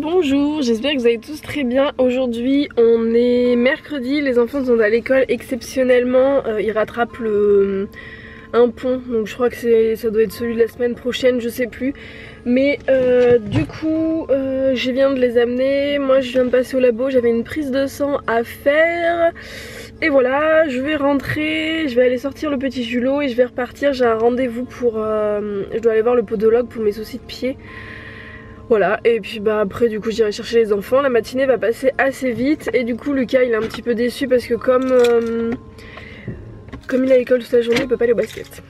Bonjour, j'espère que vous allez tous très bien. Aujourd'hui on est mercredi, les enfants sont à l'école exceptionnellement, ils rattrapent un pont, donc je crois que ça doit être celui de la semaine prochaine, je sais plus. Mais du coup je viens de les amener, moi je viens de passer au labo, j'avais une prise de sang à faire. Et voilà, je vais rentrer, je vais aller sortir le petit Julot et je vais repartir. J'ai un rendez-vous pour... je dois aller voir le podologue pour mes soucis de pied. Voilà, et puis bah après du coup j'irai chercher les enfants. La matinée va passer assez vite et du coup Lucas il est un petit peu déçu parce que comme il est à l'école toute la journée il peut pas aller au basket.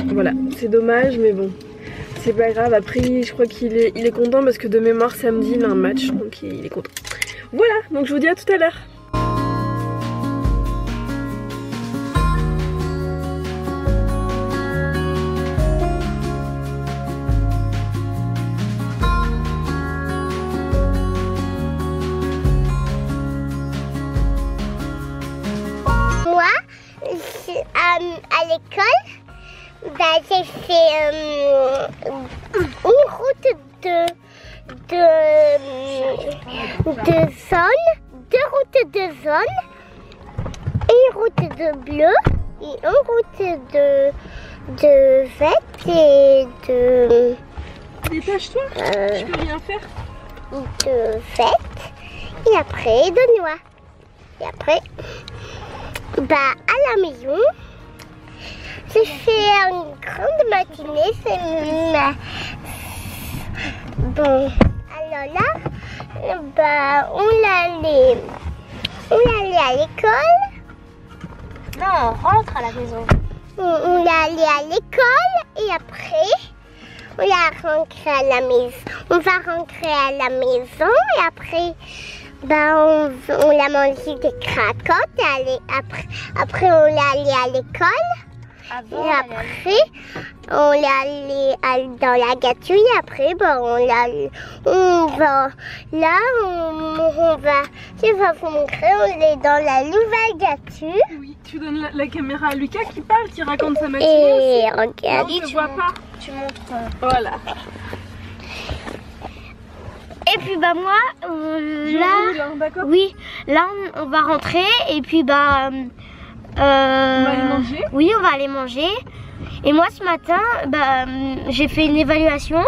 Voilà, c'est dommage mais bon, c'est pas grave. Après je crois qu'il est content parce que de mémoire samedi il a un match donc il est content. Voilà, donc je vous dis à tout à l'heure. À l'école, bah, j'ai fait une route de zone, deux routes de zone, une route de bleu et une route de vert et de... Dépêche-toi, je peux rien faire. De vert et après de noir. Et après... Bah à la maison, j'ai fait une grande matinée. Bon, alors là, bah on allait à l'école. Non, on rentre à la maison. On allait à l'école et après on va rentrer à la maison. On va rentrer à la maison et après. Ben on a mangé des cracottes et après on est allé à l'école et après on est allé dans la gâterie et après ben je vais vous montrer, on est dans la nouvelle gâterie. Oui, tu donnes la caméra à Lucas qui parle, qui raconte sa matinée. Et regarde, tu vois pas. Tu montres. Voilà. Et puis bah moi là, oui, là on va rentrer et puis bah on va aller manger. Oui, on va aller manger. Et moi ce matin, bah j'ai fait une évaluation.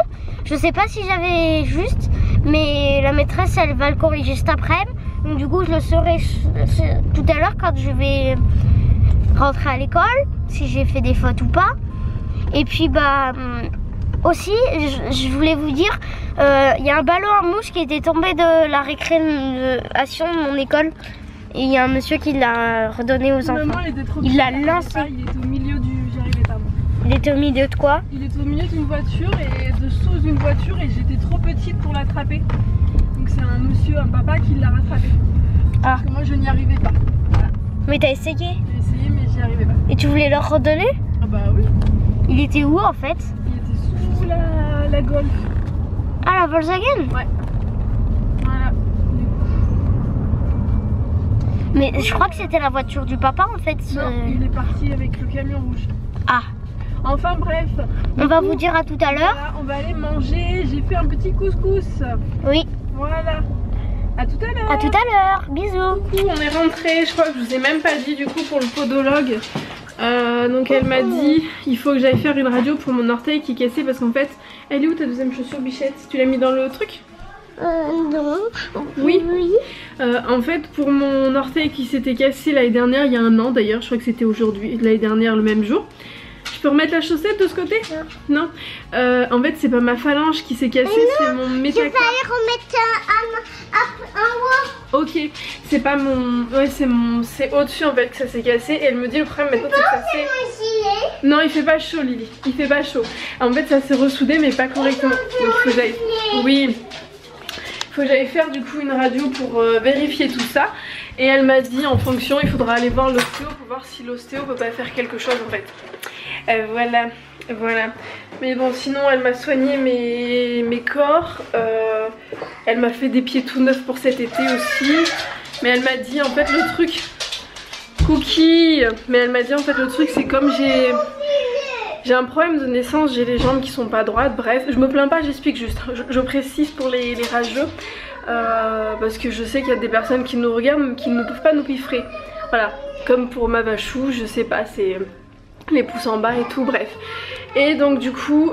Je sais pas si j'avais juste, mais la maîtresse elle va le corriger cet après. Donc du coup je le saurai tout à l'heure quand je vais rentrer à l'école, si j'ai fait des fautes ou pas. Et puis bah aussi, je voulais vous dire, il y a un ballon à mouche qui était tombé de la récréation de mon école. Et il y a un monsieur qui l'a redonné aux enfants. Il l'a lancé. Il était au milieu du... J'y arrivais pas moi. Il était au milieu de quoi? Il était au milieu d'une voiture et sous une voiture et j'étais trop petite pour l'attraper. Donc c'est un monsieur, un papa qui l'a rattrapé. Ah. Parce que moi je n'y arrivais pas. Voilà. Mais t'as essayé? J'ai essayé mais j'y arrivais pas. Et tu voulais leur redonner? Ah bah oui. Il était où en fait? Il était sous la Golf. Ah, la Volkswagen? Ouais. Voilà. Mais je crois que c'était la voiture du papa en fait. Non, il est parti avec le camion rouge. Ah. Enfin bref. On va vous dire à tout à l'heure. Voilà, on va aller manger. J'ai fait un petit couscous. Oui. Voilà. À tout à l'heure. À tout à l'heure. Bisous. Du coup, on est rentré. Je crois que je vous ai même pas dit du coup pour le podologue. Donc elle m'a dit il faut que j'aille faire une radio pour mon orteil qui est cassé parce qu'en fait elle est où ta deuxième chaussure Bichette? Tu l'as mis dans le truc? Non. Oui. En fait pour mon orteil qui s'était cassé l'année dernière, il y a un an d'ailleurs, je crois que c'était aujourd'hui, l'année dernière le même jour. Je peux remettre la chaussette de ce côté? Non. En fait c'est pas ma phalange qui s'est cassée, c'est mon métacarpe. Je vais aller remettre un haut. Ok, c'est pas mon... Ouais c'est au-dessus en fait que ça s'est cassé et elle me dit le problème maintenant c'est que ça s'est... Non il fait pas chaud Lily, il fait pas chaud. En fait ça s'est ressoudé mais pas correctement. Donc il faut que j'aille... Oui. Il faut que j'aille faire du coup une radio pour vérifier tout ça. Et elle m'a dit en fonction il faudra aller voir l'ostéo pour voir si l'ostéo peut pas faire quelque chose en fait. Voilà. Mais bon sinon elle m'a soigné mes corps. Elle m'a fait des pieds tout neufs pour cet été aussi. Mais elle m'a dit en fait le truc... Cookie. Mais elle m'a dit en fait le truc c'est comme j'ai... J'ai un problème de naissance, j'ai les jambes qui sont pas droites, bref, je me plains pas, j'explique juste, je précise pour les rageux, parce que je sais qu'il y a des personnes qui nous regardent mais qui ne peuvent pas nous piffrer, voilà, comme pour ma vachou, je sais pas, c'est les pouces en bas et tout, bref. Et donc du coup,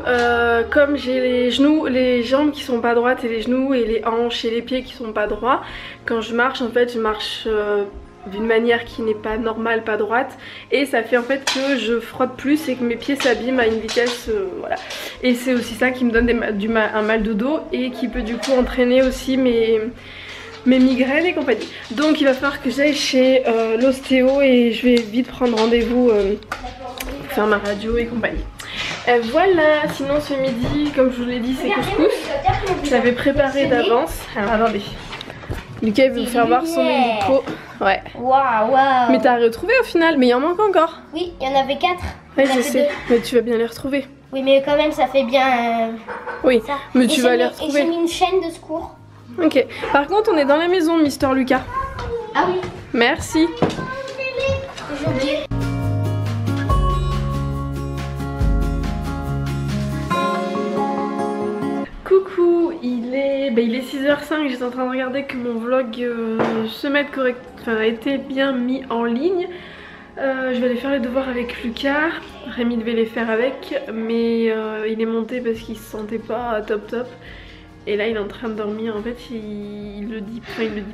comme j'ai les genoux, les jambes qui sont pas droites et les genoux et les hanches et les pieds qui sont pas droits, quand je marche en fait je marche d'une manière qui n'est pas normale, pas droite, et ça fait en fait que je frotte plus et que mes pieds s'abîment à une vitesse, voilà. Et c'est aussi ça qui me donne un mal de dos et qui peut du coup entraîner aussi mes migraines et compagnie. Donc il va falloir que j'aille chez l'ostéo et je vais vite prendre rendez-vous pour faire ma radio et compagnie. Voilà, sinon ce midi, comme je vous l'ai dit, c'est couscous. Je l'avais préparé d'avance. Alors attendez, Lucas il veut me faire voir son hélico. Ouais. Waouh, waouh. Mais t'as retrouvé au final, mais il en manque encore. Oui, il y en avait 4. Ouais, je sais, mais tu vas bien les retrouver. Oui, mais quand même, ça fait bien. Oui, ça. mais tu vas les retrouver. Et j'ai mis une chaîne de secours. Ok, par contre, on est dans la maison, Mister Lucas. Ah oui. Merci. J'ai oublié. Coucou, il est 6h05, j'étais en train de regarder que mon vlog a été bien mis en ligne. Je vais aller faire les devoirs avec Lucas, Rémi devait les faire avec, mais il est monté parce qu'il se sentait pas top. Et là il est en train de dormir, en fait il le dit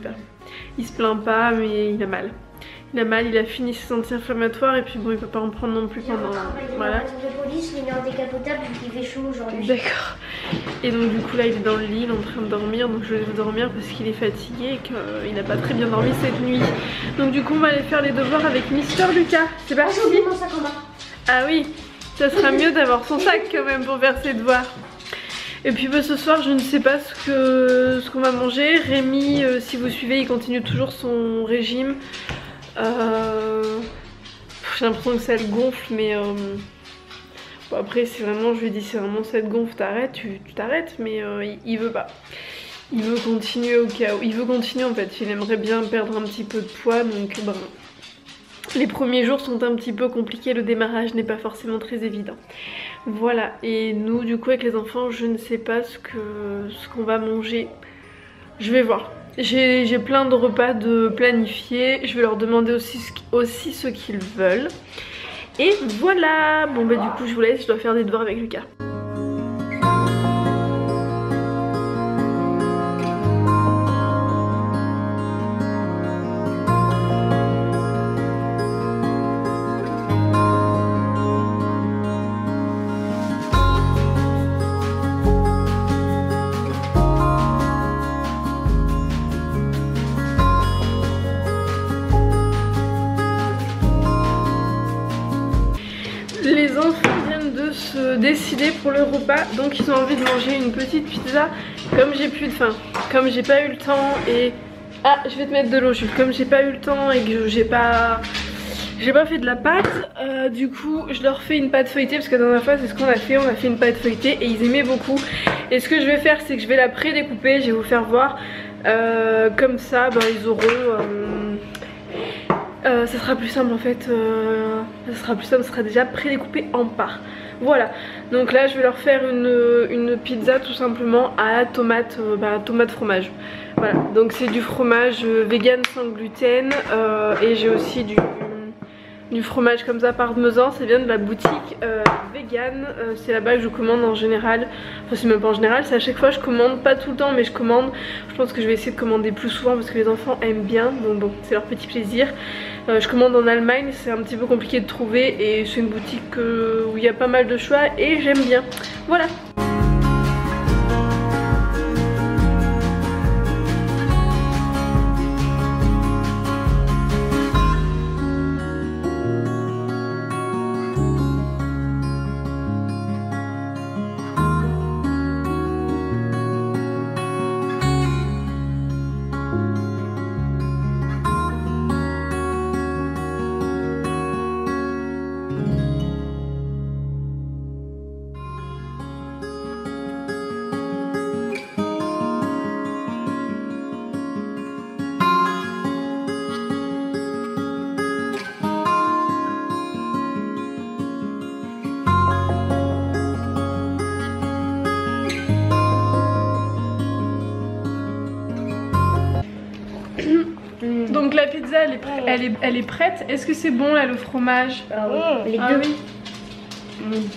pas, il se plaint pas mais il a mal. Il a fini ses anti-inflammatoires et puis bon il peut pas en prendre non plus pendant... Voilà. De police, il est en décapotable vu qu'il fait chaud aujourd'hui. D'accord. Et donc du coup là il est dans le lit, il est en train de dormir, donc je vais le dormir parce qu'il est fatigué et qu'il n'a pas très bien dormi cette nuit. Donc du coup on va aller faire les devoirs avec Mister Lucas. C'est parti. J'ai oublié mon sac en bas. Ah oui, ça sera mieux d'avoir son sac quand même pour faire ses devoirs. Et puis ce soir je ne sais pas ce qu'on va manger. Rémi, si vous suivez, il continue toujours son régime. J'ai l'impression que ça le gonfle, mais bon, après c'est vraiment, je lui dis c'est vraiment ça te gonfle, t'arrêtes, tu t'arrêtes, mais il veut pas. Il veut continuer au cas où. Il veut continuer en fait, il aimerait bien perdre un petit peu de poids, donc ben, les premiers jours sont un petit peu compliqués, le démarrage n'est pas forcément très évident. Voilà, et nous du coup avec les enfants je ne sais pas ce qu'on va manger. Je vais voir. J'ai plein de repas de planifier, je vais leur demander aussi ce qu'ils veulent. Et voilà, bon bah du coup je vous laisse, je dois faire des devoirs avec Lucas. Les enfants viennent de se décider pour le repas, donc ils ont envie de manger une petite pizza. Comme j'ai plus de faim, comme j'ai pas eu le temps et... Ah, je vais te mettre de l'eau Jules. Comme j'ai pas eu le temps et que j'ai pas fait de la pâte, du coup je leur fais une pâte feuilletée parce que la dernière fois c'est ce qu'on a fait une pâte feuilletée et ils aimaient beaucoup. Et ce que je vais faire c'est que je vais la pré-découper, je vais vous faire voir, comme ça ben, ils auront... ça sera plus simple en fait, ça sera déjà pré-découpé en parts. Voilà, donc là je vais leur faire une pizza tout simplement à la tomate, tomate fromage. Voilà, donc c'est du fromage vegan sans gluten et j'ai aussi du fromage comme ça parmesan, ça vient de la boutique vegan, c'est là-bas que je commande en général, enfin c'est même pas en général, c'est à chaque fois je commande, pas tout le temps mais je commande. Je pense que je vais essayer de commander plus souvent parce que les enfants aiment bien, donc bon c'est leur petit plaisir. Je commande en Allemagne, c'est un petit peu compliqué de trouver et c'est une boutique où il y a pas mal de choix et j'aime bien, voilà. elle est prête. Est-ce que c'est bon là le fromage? Les Ah deux. oui.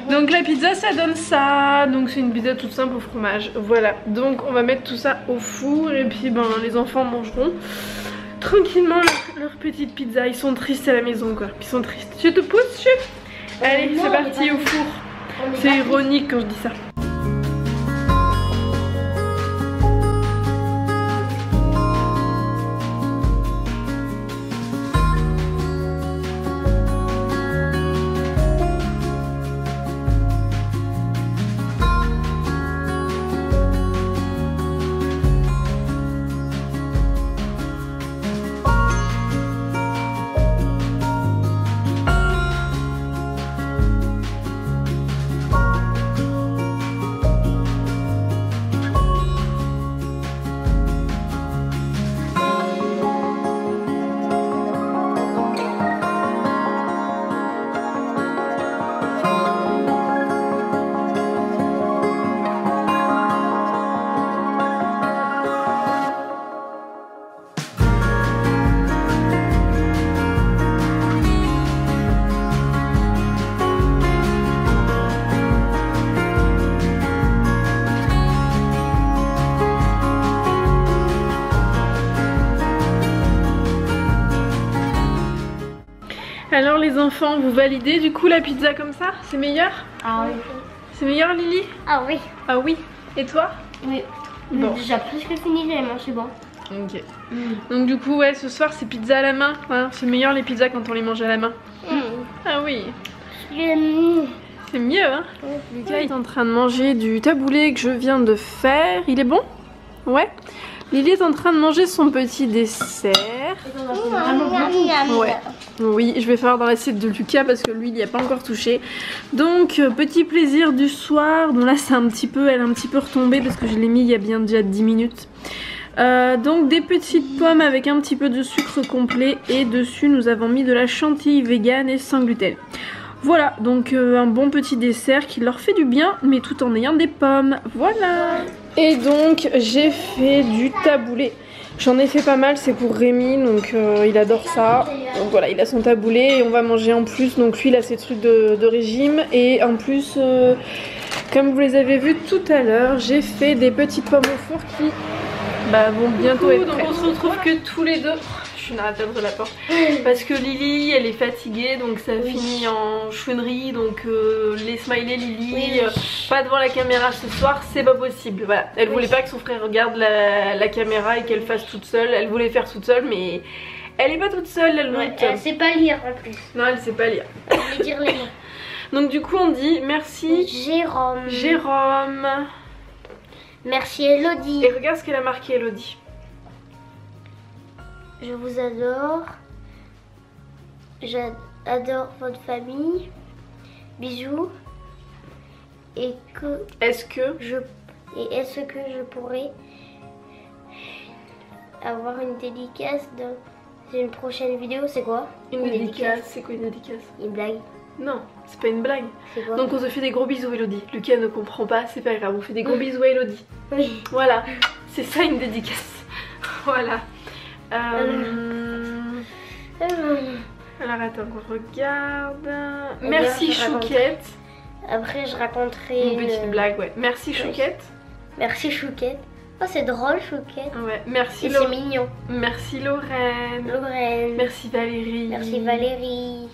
Donc la pizza ça donne ça. Donc c'est une pizza toute simple au fromage. Voilà. Donc on va mettre tout ça au four et puis ben les enfants mangeront tranquillement leur petite pizza. Ils sont tristes à la maison quoi. Ils sont tristes. Je te pousse, chef. Allez, Non, c'est parti au four. C'est ironique quand je dis ça. Alors les enfants, vous validez du coup la pizza comme ça? C'est meilleur? Ah oui. C'est meilleur Lily? Ah oui. Ah oui. Et toi? Oui. Bon. Déjà presque fini, j'avais mangé bon. Ok. Donc du coup ouais ce soir c'est pizza à la main. Hein, c'est meilleur les pizzas quand on les mange à la main. Ah oui. C'est mieux hein. Lucas est en train de manger du taboulé que je viens de faire. Il est bon? Ouais. Lily est en train de manger son petit dessert. Ouais. Oui, je vais faire dans l'assiette de Lucas parce que lui il n'y a pas encore touché. Donc petit plaisir du soir. Bon là c'est un petit peu, elle est un petit peu retombée parce que je l'ai mis il y a bien déjà 10 minutes. Donc des petites pommes avec un petit peu de sucre complet et dessus nous avons mis de la chantilly vegan et sans gluten. Voilà, donc un bon petit dessert qui leur fait du bien mais tout en ayant des pommes. Voilà. Et donc j'ai fait du taboulé. J'en ai fait pas mal, c'est pour Rémi, donc il adore ça. Donc voilà, il a son taboulé et on va manger en plus. Donc lui il a ses trucs de régime et en plus, comme vous les avez vus tout à l'heure, j'ai fait des petites pommes au four qui vont bientôt être prêtes. Donc on se retrouve que tous les deux. Je n'arrête pas d'ouvrir la porte parce que Lily elle est fatiguée donc ça finit en chouinerie donc les smileys Lily pas devant la caméra ce soir c'est pas possible. Voilà, elle voulait pas que son frère regarde la caméra et qu'elle fasse toute seule, elle voulait faire toute seule mais elle est pas toute seule, elle sait pas lire en plus. Non elle sait pas lire. Elle voulait dire les mots. Donc du coup on dit merci Jérôme. Merci Elodie. Et regarde ce qu'elle a marqué Elodie. Je vous adore. J'adore votre famille. Bisous. Et que est-ce que je pourrais avoir une dédicace dans une prochaine vidéo? C'est quoi? Une dédicace. C'est quoi une dédicace? Une blague. Non, c'est pas une blague. C'est quoi? Donc on se fait des gros bisous Elodie. Lucas ne comprend pas, c'est pas grave, on fait des gros bisous à Elodie. Oui. Voilà, c'est ça une dédicace. Voilà. Alors attends qu'on regarde. Merci Chouquette. Après je raconterai une petite blague, ouais. Merci Chouquette. Merci Chouquette. Oh c'est drôle Chouquette. Ouais, merci c'est mignon. Merci Lorraine. Merci Valérie. Merci Valérie.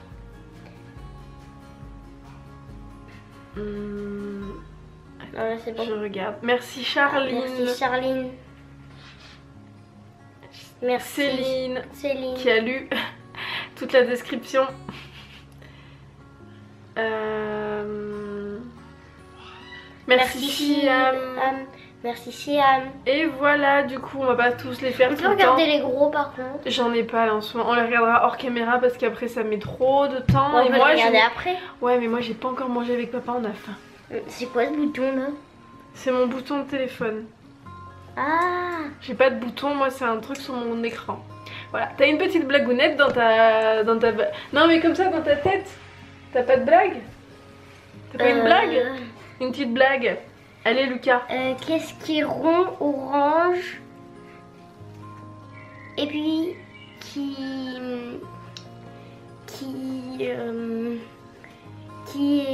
Non, là, c'est bon. Je regarde. Merci Charline. Merci Charline. Merci Céline qui a lu toute la description. Merci Siam. Merci Siam. Et voilà, du coup on va pas tous les faire. On peut regarder les gros par contre. J'en ai pas là en ce moment. On les regardera hors caméra parce qu'après ça met trop de temps. Et moi regarder après. Ouais mais moi j'ai pas encore mangé avec papa, on a faim. C'est quoi ce bouton là? C'est mon bouton de téléphone. Ah. J'ai pas de bouton, moi c'est un truc sur mon écran. Voilà, t'as une petite blagounette dans ta... Non mais comme ça dans ta tête. T'as pas de blague? T'as pas une blague? Une petite blague. Allez Lucas. Qu'est-ce qui est rond, orange? Et puis qui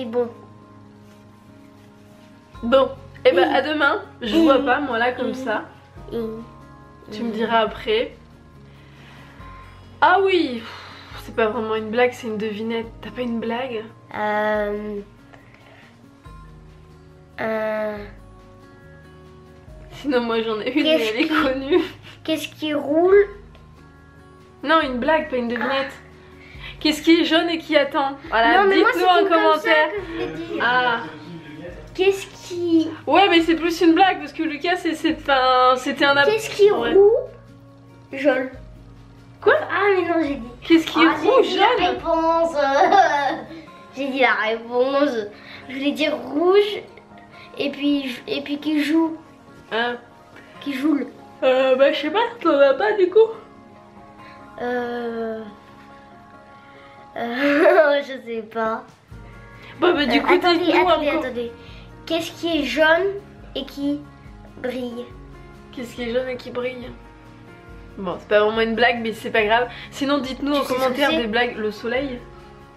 est bon. Bon, et bah à demain. Je vois pas moi là comme ça. Tu me diras après. Ah oui, c'est pas vraiment une blague, c'est une devinette. T'as pas une blague? Sinon moi j'en ai une mais elle est connue. Qu'est-ce qui roule? Non, une blague, pas une devinette. Qu'est-ce qui est jaune et qui attend? Voilà, dites-nous en commentaire. Ah. Qu'est-ce qui... Ouais mais c'est plus une blague parce que Lucas c'était un... Qu'est-ce qui roule? Jaune. Quoi? Ah mais non j'ai dit. Qu'est-ce qui est rouge, jaune? J'ai dit la réponse. J'ai dit la réponse. Je voulais dire rouge et puis qui joue. Hein? Qui joue. Bah je sais pas, t'en as pas du coup? Je sais pas. Bon bah du coup attendez. Qu'est-ce qui est jaune et qui brille? Qu'est-ce qui est jaune et qui brille? Bon, c'est pas vraiment une blague, mais c'est pas grave. Sinon, dites-nous en commentaire des blagues. Le soleil?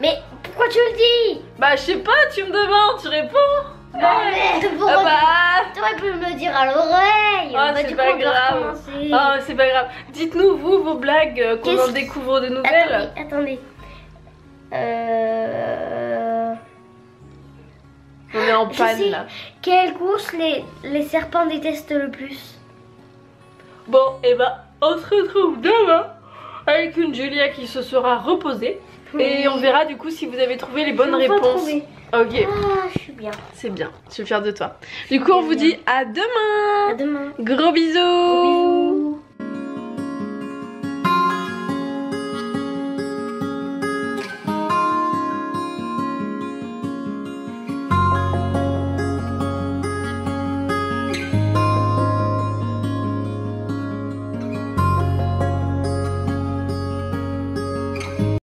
Mais pourquoi tu le dis? Bah, je sais pas, tu me demandes, tu réponds. T'aurais pu me le dire à l'oreille. Ah, c'est pas grave. Ah, c'est pas grave. Dites-nous, vous, vos blagues, qu'on en découvre de nouvelles. Attendez. On est en panne là. Quelle course les serpents détestent le plus? Bon, et bah, on se retrouve demain avec une Julia qui se sera reposée. Et on verra du coup si vous avez trouvé les bonnes réponses. Ok. Ah, je suis bien. C'est bien, je suis fière de toi. Du coup, on vous dit à demain. À demain. Gros bisous. Gros bisous.